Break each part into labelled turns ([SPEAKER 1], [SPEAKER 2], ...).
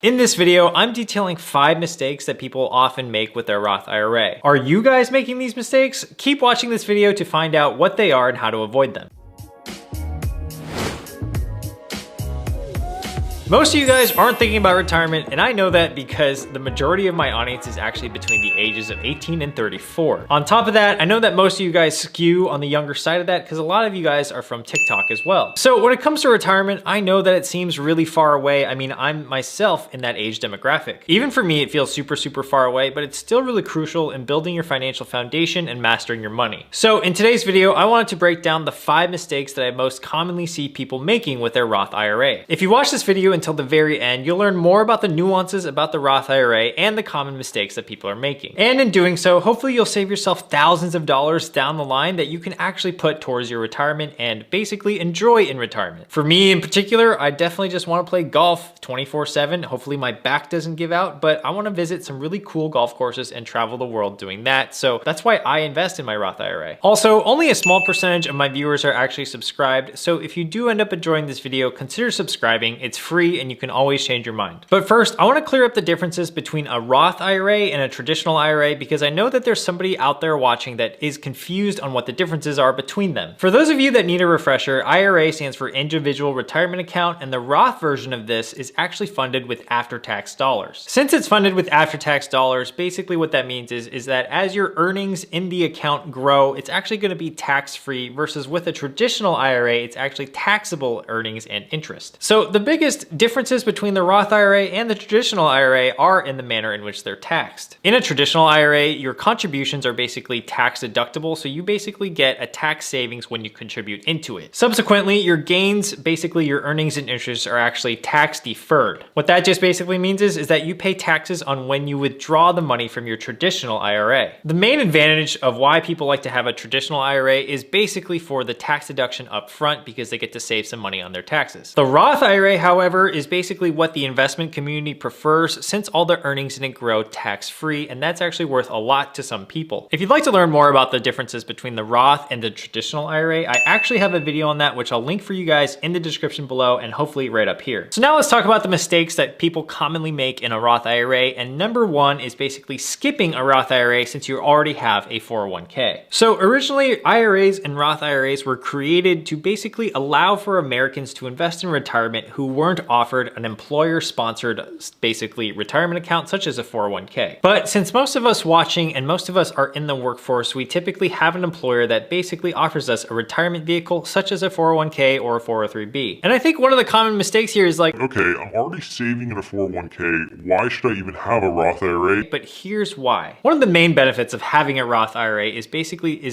[SPEAKER 1] In this video, I'm detailing 5 mistakes that people often make with their Roth IRA. Are you guys making these mistakes? Keep watching this video to find out what they are and how to avoid them. Most of you guys aren't thinking about retirement, and I know that because the majority of my audience is actually between the ages of 18 and 34. On top of that, I know that most of you guys skew on the younger side of that because a lot of you guys are from TikTok as well. So when it comes to retirement, I know that it seems really far away. I mean, I'm myself in that age demographic. Even for me, it feels super far away, but it's still really crucial in building your financial foundation and mastering your money. So in today's video, I wanted to break down the 5 mistakes that I most commonly see people making with their Roth IRA. If you watch this video until the very end, you'll learn more about the nuances about the Roth IRA and the common mistakes that people are making. And in doing so, hopefully you'll save yourself thousands of dollars down the line that you can actually put towards your retirement and basically enjoy in retirement. For me in particular, I definitely just want to play golf 24/7. Hopefully my back doesn't give out, but I want to visit some really cool golf courses and travel the world doing that. So that's why I invest in my Roth IRA. Also, only a small percentage of my viewers are actually subscribed. So if you do end up enjoying this video, consider subscribing. It's free and you can always change your mind. But first, I want to clear up the differences between a Roth IRA and a traditional IRA because I know that there's somebody out there watching that is confused on what the differences are between them. For those of you that need a refresher, IRA stands for Individual Retirement Account, and the Roth version of this is actually funded with after-tax dollars. Since it's funded with after-tax dollars, basically what that means is that as your earnings in the account grow, it's actually going to be tax-free versus with a traditional IRA, it's actually taxable earnings and interest. So the biggest differences between the Roth IRA and the traditional IRA are in the manner in which they're taxed. In a traditional IRA, your contributions are basically tax deductible, so you basically get a tax savings when you contribute into it. Subsequently, your gains, basically your earnings and interests, are actually tax deferred. What that just basically means is that you pay taxes on when you withdraw the money from your traditional IRA. The main advantage of why people like to have a traditional IRA is basically for the tax deduction up front because they get to save some money on their taxes. The Roth IRA, however, is basically what the investment community prefers since all the earnings in it grow tax-free, and that's actually worth a lot to some people. If you'd like to learn more about the differences between the Roth and the traditional IRA, I actually have a video on that which I'll link for you guys in the description below and hopefully right up here. So now let's talk about the mistakes that people commonly make in a Roth IRA, and number 1 is basically skipping a Roth IRA since you already have a 401k. So originally, IRAs and Roth IRAs were created to basically allow for Americans to invest in retirement who weren't offered an employer-sponsored, basically, retirement account such as a 401k. But since most of us watching and most of us are in the workforce, we typically have an employer that basically offers us a retirement vehicle such as a 401k or a 403b. And I think one of the common mistakes here is like,
[SPEAKER 2] okay, I'm already saving in a 401k, why should I even have a Roth IRA?
[SPEAKER 1] But here's why. One of the main benefits of having a Roth IRA is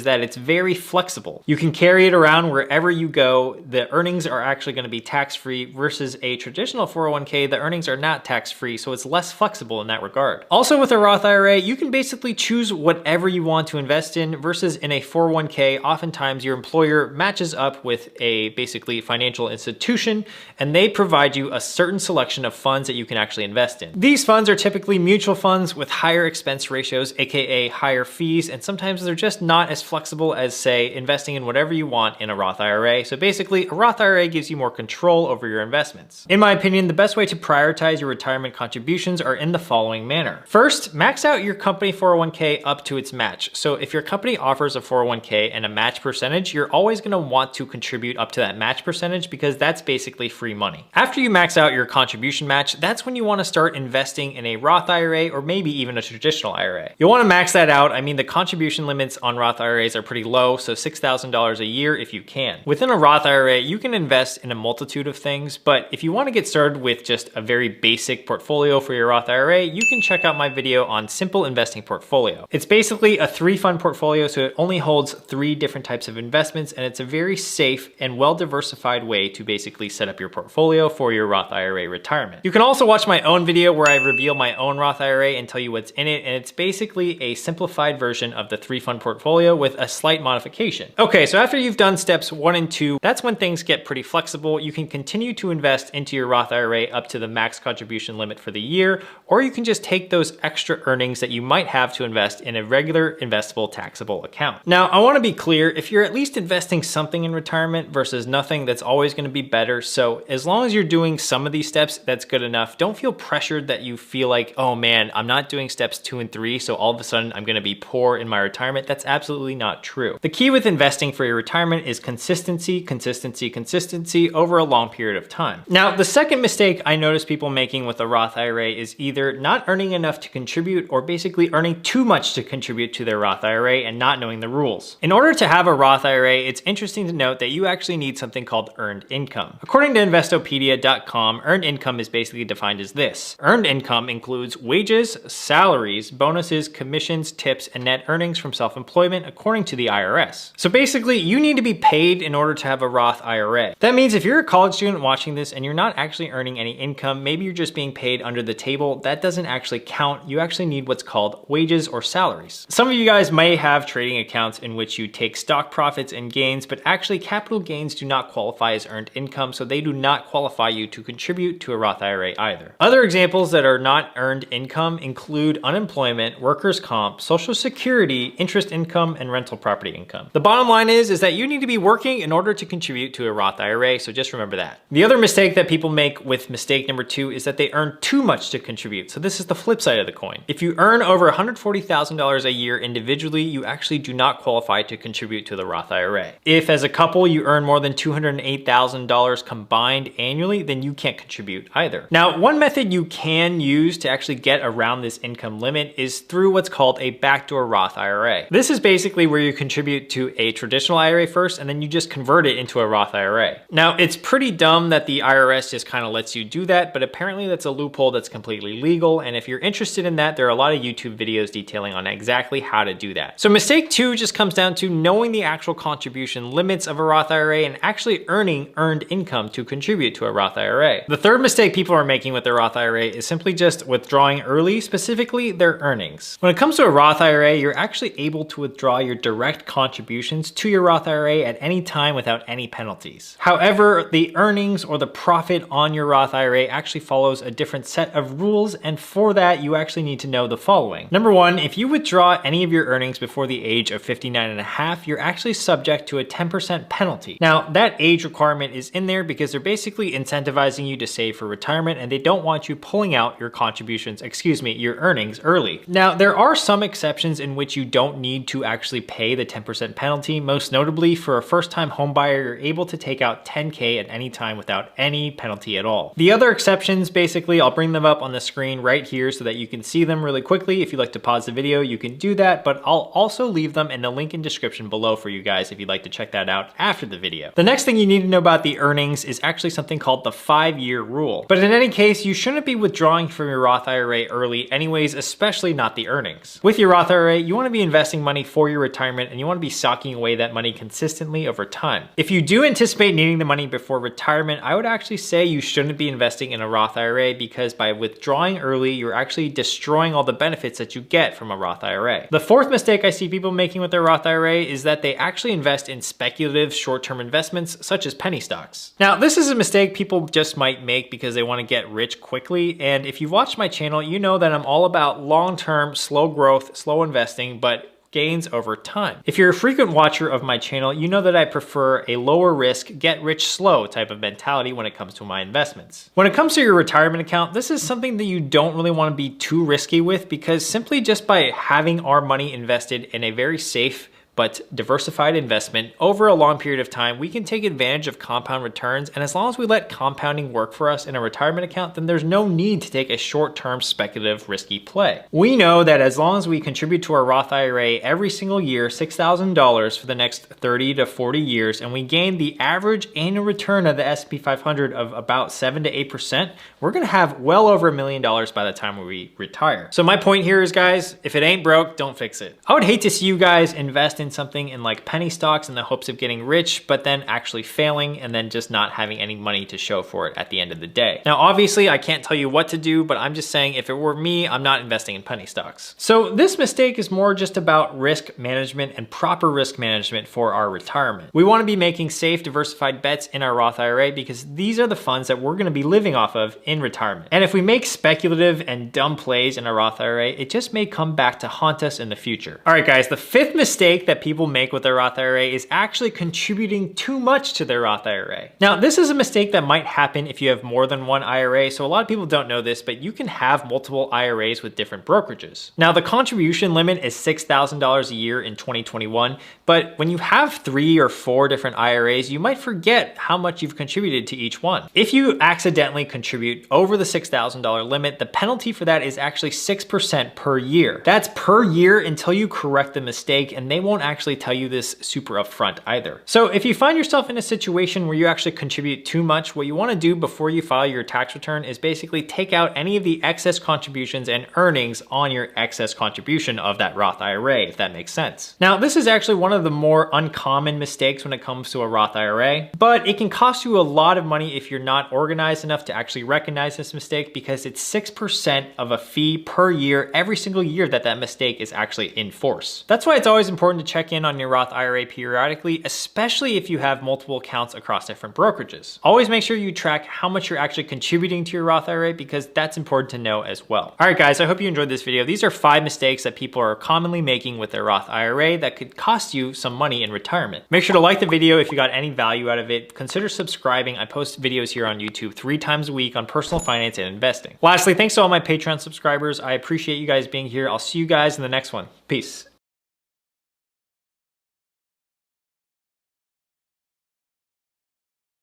[SPEAKER 1] that it's very flexible. You can carry it around wherever you go. The earnings are actually going to be tax-free versus a traditional 401k, the earnings are not tax-free, so it's less flexible in that regard. Also with a Roth IRA, you can basically choose whatever you want to invest in versus in a 401k, oftentimes your employer matches up with a basically financial institution and they provide you a certain selection of funds that you can actually invest in. These funds are typically mutual funds with higher expense ratios, aka higher fees, and sometimes they're just not as flexible as, say, investing in whatever you want in a Roth IRA. So basically, a Roth IRA gives you more control over your investments. In my opinion, the best way to prioritize your retirement contributions are in the following manner. First, max out your company 401k up to its match. So if your company offers a 401k and a match percentage, you're always going to want to contribute up to that match percentage because that's basically free money. After you max out your contribution match, that's when you want to start investing in a Roth IRA or maybe even a traditional IRA. You'll want to max that out. I mean, the contribution limits on Roth IRAs are pretty low, so $6,000 a year if you can. Within a Roth IRA, you can invest in a multitude of things, but if you want to get started with just a very basic portfolio for your Roth IRA, you can check out my video on Simple Investing Portfolio. It's basically a 3-fund portfolio, so it only holds 3 different types of investments, and it's a very safe and well-diversified way to basically set up your portfolio for your Roth IRA retirement. You can also watch my own video where I reveal my own Roth IRA and tell you what's in it, and it's basically a simplified version of the 3-fund portfolio with a slight modification. Okay, so after you've done steps 1 and 2, that's when things get pretty flexible. You can continue to invest into into your Roth IRA up to the max contribution limit for the year, or you can just take those extra earnings that you might have to invest in a regular investable taxable account. Now, I want to be clear, if you're at least investing something in retirement versus nothing, that's always going to be better. So as long as you're doing some of these steps, that's good enough. Don't feel pressured that you feel like, oh man, I'm not doing steps 2 and 3, so all of a sudden I'm going to be poor in my retirement. That's absolutely not true. The key with investing for your retirement is consistency, consistency, consistency over a long period of time. Now, the second mistake I notice people making with a Roth IRA is either not earning enough to contribute or basically earning too much to contribute to their Roth IRA and not knowing the rules. In order to have a Roth IRA, it's interesting to note that you actually need something called earned income. According to Investopedia.com, earned income is basically defined as this. Earned income includes wages, salaries, bonuses, commissions, tips, and net earnings from self-employment according to the IRS. So basically, you need to be paid in order to have a Roth IRA. That means if you're a college student watching this and you're not actually earning any income, maybe you're just being paid under the table, that doesn't actually count. You actually need what's called wages or salaries. Some of you guys may have trading accounts in which you take stock profits and gains, but actually capital gains do not qualify as earned income, so they do not qualify you to contribute to a Roth IRA either. Other examples that are not earned income include unemployment, workers' comp, social security, interest income, and rental property income. The bottom line is that you need to be working in order to contribute to a Roth IRA, so just remember that. The other mistake that people make with mistake number 2 is that they earn too much to contribute. So this is the flip side of the coin. If you earn over $140,000 a year individually, you actually do not qualify to contribute to the Roth IRA. If as a couple you earn more than $208,000 combined annually, then you can't contribute either. Now, one method you can use to actually get around this income limit is through what's called a backdoor Roth IRA. This is basically where you contribute to a traditional IRA first, and then you just convert it into a Roth IRA. Now, it's pretty dumb that the IRS just kind of lets you do that, but apparently that's a loophole that's completely legal. And if you're interested in that, there are a lot of YouTube videos detailing on exactly how to do that. So mistake 2 just comes down to knowing the actual contribution limits of a Roth IRA and actually earning earned income to contribute to a Roth IRA. The third mistake people are making with their Roth IRA is simply just withdrawing early, specifically their earnings. When it comes to a Roth IRA, you're actually able to withdraw your direct contributions to your Roth IRA at any time without any penalties. However, the earnings or the profit on your Roth IRA actually follows a different set of rules, and for that, you actually need to know the following. Number 1, if you withdraw any of your earnings before the age of 59 and a half, you're actually subject to a 10% penalty. Now, that age requirement is in there because they're basically incentivizing you to save for retirement, and they don't want you pulling out your contributions, your earnings early. Now, there are some exceptions in which you don't need to actually pay the 10% penalty. Most notably, for a first-time home buyer, you're able to take out $10K at any time without any penalty at all. The other exceptions, basically, I'll bring them up on the screen right here so that you can see them really quickly. If you'd like to pause the video, you can do that, but I'll also leave them in the link in description below for you guys if you'd like to check that out after the video. The next thing you need to know about the earnings is actually something called the 5-year rule. But in any case, you shouldn't be withdrawing from your Roth IRA early anyways, especially not the earnings. With your Roth IRA, you want to be investing money for your retirement, and you want to be socking away that money consistently over time. If you do anticipate needing the money before retirement, I would actually say you shouldn't be investing in a Roth IRA, because by withdrawing early, you're actually destroying all the benefits that you get from a Roth IRA. The fourth mistake I see people making with their Roth IRA is that they actually invest in speculative short-term investments such as penny stocks. Now, this is a mistake people just might make because they want to get rich quickly, and if you've watched my channel, you know that I'm all about long-term, slow growth, slow investing, but gains over time. If you're a frequent watcher of my channel, you know that I prefer a lower risk, get rich slow type of mentality when it comes to my investments. When it comes to your retirement account, this is something that you don't really want to be too risky with, because simply just by having our money invested in a very safe but diversified investment over a long period of time, we can take advantage of compound returns. And as long as we let compounding work for us in a retirement account, then there's no need to take a short-term speculative risky play. We know that as long as we contribute to our Roth IRA every single year, $6,000 for the next 30 to 40 years, and we gain the average annual return of the S&P 500 of about 7 to 8%, we're gonna have well over $1 million by the time we retire. So my point here is, guys, if it ain't broke, don't fix it. I would hate to see you guys invest in in something in like penny stocks in the hopes of getting rich, but then actually failing and then just not having any money to show for it at the end of the day. Now, obviously I can't tell you what to do, but I'm just saying if it were me, I'm not investing in penny stocks. So this mistake is more just about risk management and proper risk management for our retirement. We want to be making safe, diversified bets in our Roth IRA because these are the funds that we're going to be living off of in retirement. And if we make speculative and dumb plays in a Roth IRA, it just may come back to haunt us in the future. All right, guys, the fifth mistake that people make with their Roth IRA is actually contributing too much to their Roth IRA. Now, this is a mistake that might happen if you have more than one IRA. So a lot of people don't know this, but you can have multiple IRAs with different brokerages. Now, the contribution limit is $6,000 a year in 2021, but when you have 3 or 4 different IRAs, you might forget how much you've contributed to each one. If you accidentally contribute over the $6,000 limit, the penalty for that is actually 6% per year. That's per year until you correct the mistake, and they won't actually tell you this super upfront either. So if you find yourself in a situation where you actually contribute too much, what you want to do before you file your tax return is basically take out any of the excess contributions and earnings on your excess contribution of that Roth IRA, if that makes sense. Now, this is actually one of the more uncommon mistakes when it comes to a Roth IRA, but it can cost you a lot of money if you're not organized enough to actually recognize this mistake, because it's 6% of a fee per year every single year that that mistake is actually in force. That's why it's always important to check in on your Roth IRA periodically, especially if you have multiple accounts across different brokerages. Always make sure you track how much you're actually contributing to your Roth IRA, because that's important to know as well. All right, guys, I hope you enjoyed this video. These are 5 mistakes that people are commonly making with their Roth IRA that could cost you some money in retirement. Make sure to like the video if you got any value out of it. Consider subscribing. I post videos here on YouTube 3 times a week on personal finance and investing. Lastly, thanks to all my Patreon subscribers. I appreciate you guys being here. I'll see you guys in the next one. Peace.